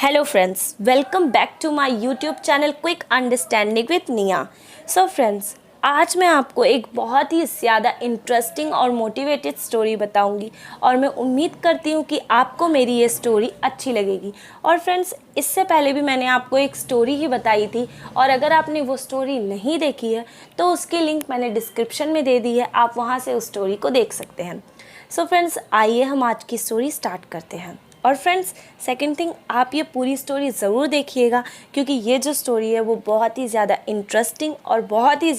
Hello friends, welcome back to my YouTube channel quick understanding with Niya. So friends, आज मैं आपको एक बहुत ही ज़्यादा इंटरेस्टिंग और मोटिवेटेड स्टोरी बताऊंगी और मैं उम्मीद करती हूँ कि आपको मेरी ये स्टोरी अच्छी लगेगी। और फ्रेंड्स, इससे पहले भी मैंने आपको एक स्टोरी ही बताई थी और अगर आपने वो स्टोरी नहीं देखी है तो उसकी लिंक मैंने डिस्क्रिप्शन में दे दी है, आप वहाँ से उस स्टोरी को देख सकते हैं। सो फ्रेंड्स, आइए हम आज की स्टोरी स्टार्ट करते हैं। और फ्रेंड्स, सेकंड थिंग, आप ये पूरी स्टोरी ज़रूर देखिएगा क्योंकि ये जो स्टोरी है वो बहुत ही ज़्यादा इंटरेस्टिंग और बहुत ही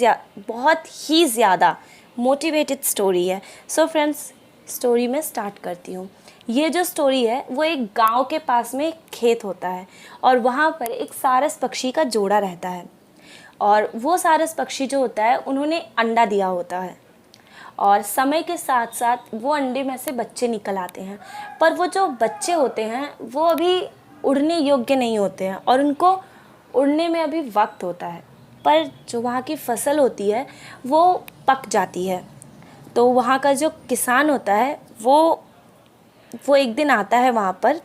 ज़्यादा मोटिवेटेड स्टोरी है। सो फ्रेंड्स, स्टोरी में स्टार्ट करती हूँ। ये जो स्टोरी है वो एक गांव के पास में एक खेत होता है और वहाँ पर एक सारस पक्षी का जोड़ा रहता है और वो सारस पक्षी जो होता है उन्होंने अंडा दिया होता है और समय के साथ साथ वो अंडे में से बच्चे निकल आते हैं, पर वो जो बच्चे होते हैं वो अभी उड़ने योग्य नहीं होते हैं और उनको उड़ने में अभी वक्त होता है। पर जो वहाँ की फसल होती है वो पक जाती है। तो वहाँ का जो किसान होता है वो एक दिन आता है वहाँ पर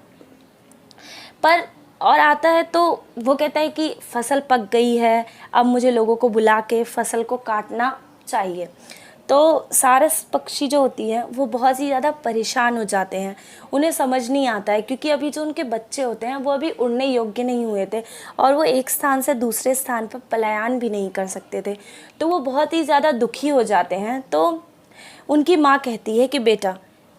और आता है तो वो कहता है कि फसल पक गई है, अब मुझे लोगों को बुला के फसल को काटना चाहिए। तो सारस पक्षी जो होती है वो बहुत ही ज़्यादा परेशान हो जाते हैं, उन्हें समझ नहीं आता है क्योंकि अभी जो उनके बच्चे होते हैं वो अभी उड़ने योग्य नहीं हुए थे और वो एक स्थान से दूसरे स्थान पर पलायन भी नहीं कर सकते थे। तो वो बहुत ही ज़्यादा दुखी हो जाते हैं। तो उनकी माँ कहती है कि बेटा,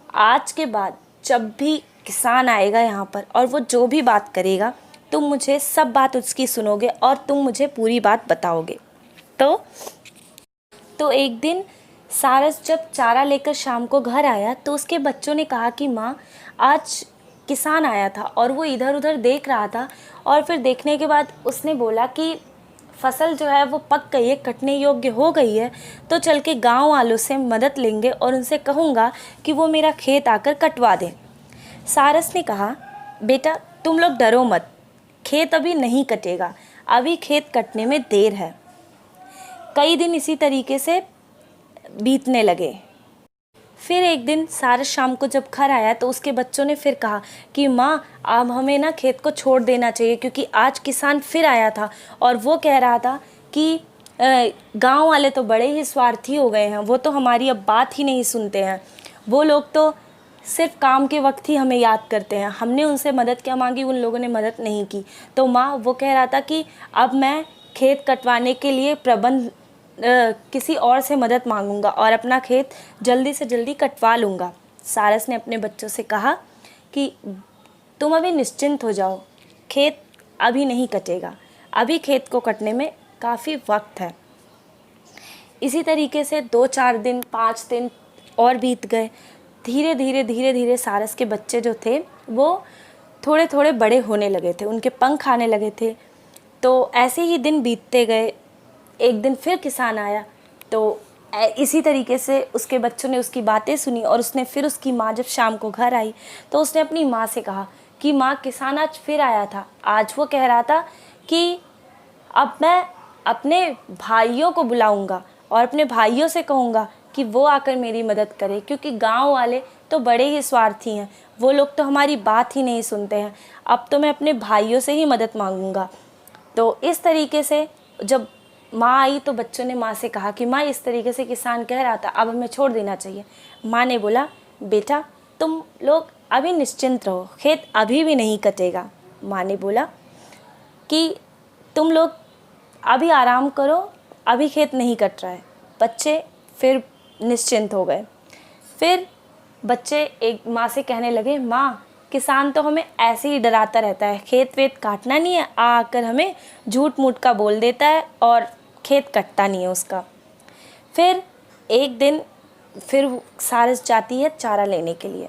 आज के बाद जब भी किसान आएगा यहाँ पर और वो जो भी बात करेगा तुम मुझे सब बात उसकी सुनोगे और तुम मुझे पूरी बात बताओगे। तो एक दिन सारस जब चारा लेकर शाम को घर आया तो उसके बच्चों ने कहा कि माँ, आज किसान आया था और वो इधर उधर देख रहा था और फिर देखने के बाद उसने बोला कि फसल जो है वो पक गई है, कटने योग्य हो गई है, तो चल के गाँव वालों से मदद लेंगे और उनसे कहूँगा कि वो मेरा खेत आकर कटवा दें। सारस ने कहा, बेटा तुम लोग डरो मत, खेत अभी नहीं कटेगा, अभी खेत कटने में देर है। कई दिन इसी तरीके से बीतने लगे। फिर एक दिन सारस शाम को जब घर आया तो उसके बच्चों ने फिर कहा कि माँ, अब हमें ना खेत को छोड़ देना चाहिए क्योंकि आज किसान फिर आया था और वो कह रहा था कि गांव वाले तो बड़े ही स्वार्थी हो गए हैं, वो तो हमारी अब बात ही नहीं सुनते हैं, वो लोग तो सिर्फ काम के वक्त ही हमें याद करते हैं, हमने उनसे मदद क्या मांगी, उन लोगों ने मदद नहीं की। तो माँ, वो कह रहा था कि अब मैं खेत कटवाने के लिए किसी और से मदद मांगूंगा और अपना खेत जल्दी से जल्दी कटवा लूँगा। सारस ने अपने बच्चों से कहा कि तुम अभी निश्चिंत हो जाओ, खेत अभी नहीं कटेगा, अभी खेत को कटने में काफ़ी वक्त है। इसी तरीके से 2-4 दिन 5 दिन और बीत गए। धीरे धीरे सारस के बच्चे जो थे वो थोड़े थोड़े बड़े होने लगे थे, उनके पंख आने लगे थे। तो ऐसे ही दिन बीतते गए। एक दिन फिर किसान आया तो इसी तरीके से उसके बच्चों ने उसकी बातें सुनी और उसकी माँ जब शाम को घर आई तो उसने अपनी माँ से कहा कि माँ, किसान आज फिर आया था, आज वो कह रहा था कि अब मैं अपने भाइयों को बुलाऊंगा और अपने भाइयों से कहूँगा कि वो आकर मेरी मदद करे क्योंकि गांव वाले तो बड़े ही स्वार्थी हैं, वो लोग तो हमारी बात ही नहीं सुनते हैं, अब तो मैं अपने भाइयों से ही मदद मांगूंगा। तो इस तरीके से जब माँ आई तो बच्चों ने माँ से कहा कि माँ, इस तरीके से किसान कह रहा था, अब हमें छोड़ देना चाहिए। माँ ने बोला, बेटा तुम लोग अभी निश्चिंत रहो, खेत अभी भी नहीं कटेगा। माँ ने बोला कि तुम लोग अभी आराम करो, अभी खेत नहीं कट रहा है। बच्चे फिर निश्चिंत हो गए। फिर बच्चे एक माँ से कहने लगे, माँ, किसान तो हमें ऐसे ही डराता रहता है, खेत वेत काटना नहीं है, आकर हमें झूठ मूठ का बोल देता है और खेत कटता नहीं है उसका। फिर एक दिन फिर सारस जाती है चारा लेने के लिए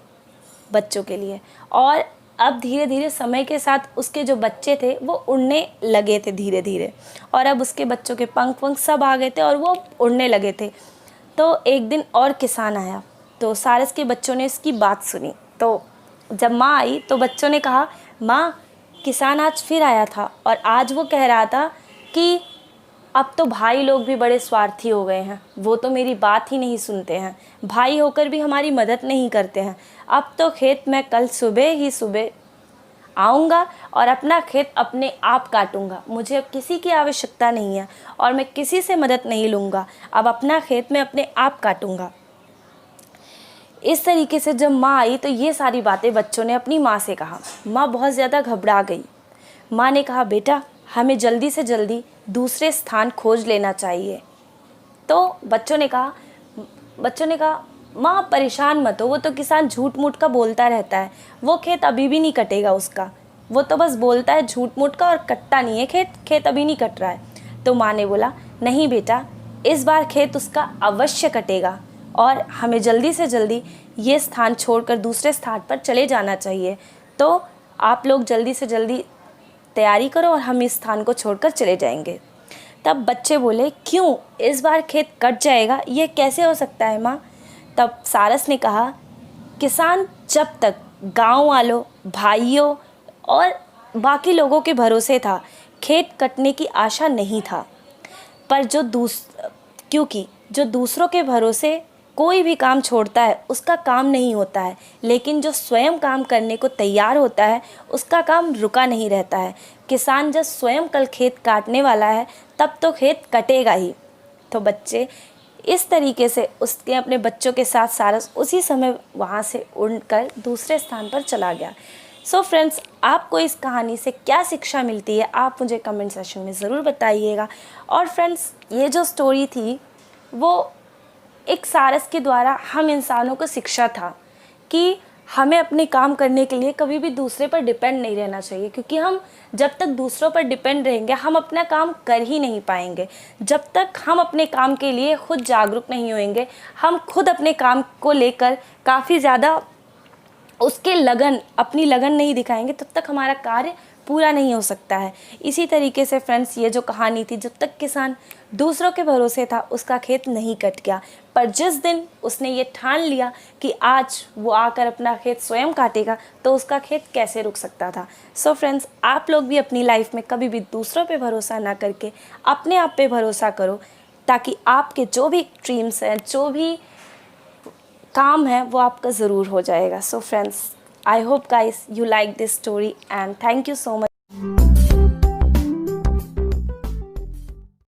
बच्चों के लिए और अब धीरे धीरे समय के साथ उसके जो बच्चे थे वो उड़ने लगे थे धीरे धीरे और अब उसके बच्चों के पंख वंख सब आ गए थे और वो उड़ने लगे थे। तो एक दिन और किसान आया तो सारस के बच्चों ने इसकी बात सुनी। तो जब माँ आई तो बच्चों ने कहा, माँ, किसान आज फिर आया था और आज वो कह रहा था कि अब तो भाई लोग भी बड़े स्वार्थी हो गए हैं, वो तो मेरी बात ही नहीं सुनते हैं, भाई होकर भी हमारी मदद नहीं करते हैं, अब तो खेत मैं कल सुबह आऊँगा और अपना खेत अपने आप काटूँगा, मुझे अब किसी की आवश्यकता नहीं है और मैं किसी से मदद नहीं लूँगा, अब अपना खेत मैं अपने आप काटूँगा। इस तरीके से जब माँ आई तो ये सारी बातें बच्चों ने अपनी माँ से कहा। माँ बहुत ज़्यादा घबरा गई। माँ ने कहा, बेटा हमें जल्दी से जल्दी दूसरे स्थान खोज लेना चाहिए। तो बच्चों ने कहा माँ आप परेशान मत हो, वो तो किसान झूठ मूठ का बोलता रहता है, वो खेत अभी भी नहीं कटेगा उसका, वो तो बस बोलता है झूठ मूठ का और कटता नहीं है खेत अभी नहीं कट रहा है। तो माँ ने बोला, नहीं बेटा, इस बार खेत उसका अवश्य कटेगा और हमें जल्दी से जल्दी ये स्थान छोड़कर दूसरे स्थान पर चले जाना चाहिए। तो आप लोग जल्दी से जल्दी तैयारी करो और हम इस स्थान को छोड़कर चले जाएंगे। तब बच्चे बोले, क्यों, इस बार खेत कट जाएगा, ये कैसे हो सकता है माँ? तब सारस ने कहा, किसान जब तक गांव वालों, भाइयों और बाकी लोगों के भरोसे था, खेत कटने की आशा नहीं था। पर क्योंकि जो दूसरों के भरोसे कोई भी काम छोड़ता है उसका काम नहीं होता है, लेकिन जो स्वयं काम करने को तैयार होता है उसका काम रुका नहीं रहता है। किसान जब स्वयं कल खेत काटने वाला है तब तो खेत कटेगा ही। तो बच्चे इस तरीके से उसके अपने बच्चों के साथ सारस उसी समय वहाँ से उड़कर दूसरे स्थान पर चला गया। सो फ्रेंड्स, आपको इस कहानी से क्या शिक्षा मिलती है आप मुझे कमेंट सेक्शन में ज़रूर बताइएगा। और फ्रेंड्स, ये जो स्टोरी थी वो एक सारस के द्वारा हम इंसानों को शिक्षा था कि हमें अपने काम करने के लिए कभी भी दूसरे पर डिपेंड नहीं रहना चाहिए, क्योंकि हम जब तक दूसरों पर डिपेंड रहेंगे हम अपना काम कर ही नहीं पाएंगे। जब तक हम अपने काम के लिए खुद जागरूक नहीं होंगे, हम खुद अपने काम को लेकर काफ़ी ज़्यादा अपनी लगन नहीं दिखाएंगे, तब तक हमारा कार्य पूरा नहीं हो सकता है। इसी तरीके से फ्रेंड्स, ये जो कहानी थी, जब तक किसान दूसरों के भरोसे था उसका खेत नहीं कट गया, पर जिस दिन उसने ये ठान लिया कि आज वो आकर अपना खेत स्वयं काटेगा तो उसका खेत कैसे रुक सकता था। सो फ्रेंड्स, आप लोग भी अपनी लाइफ में कभी भी दूसरों पे भरोसा ना करके अपने आप पे भरोसा करो, ताकि आपके जो भी ड्रीम्स हैं, जो भी काम है, वो आपका ज़रूर हो जाएगा। So friends, I hope guys you like this story and thank you so much.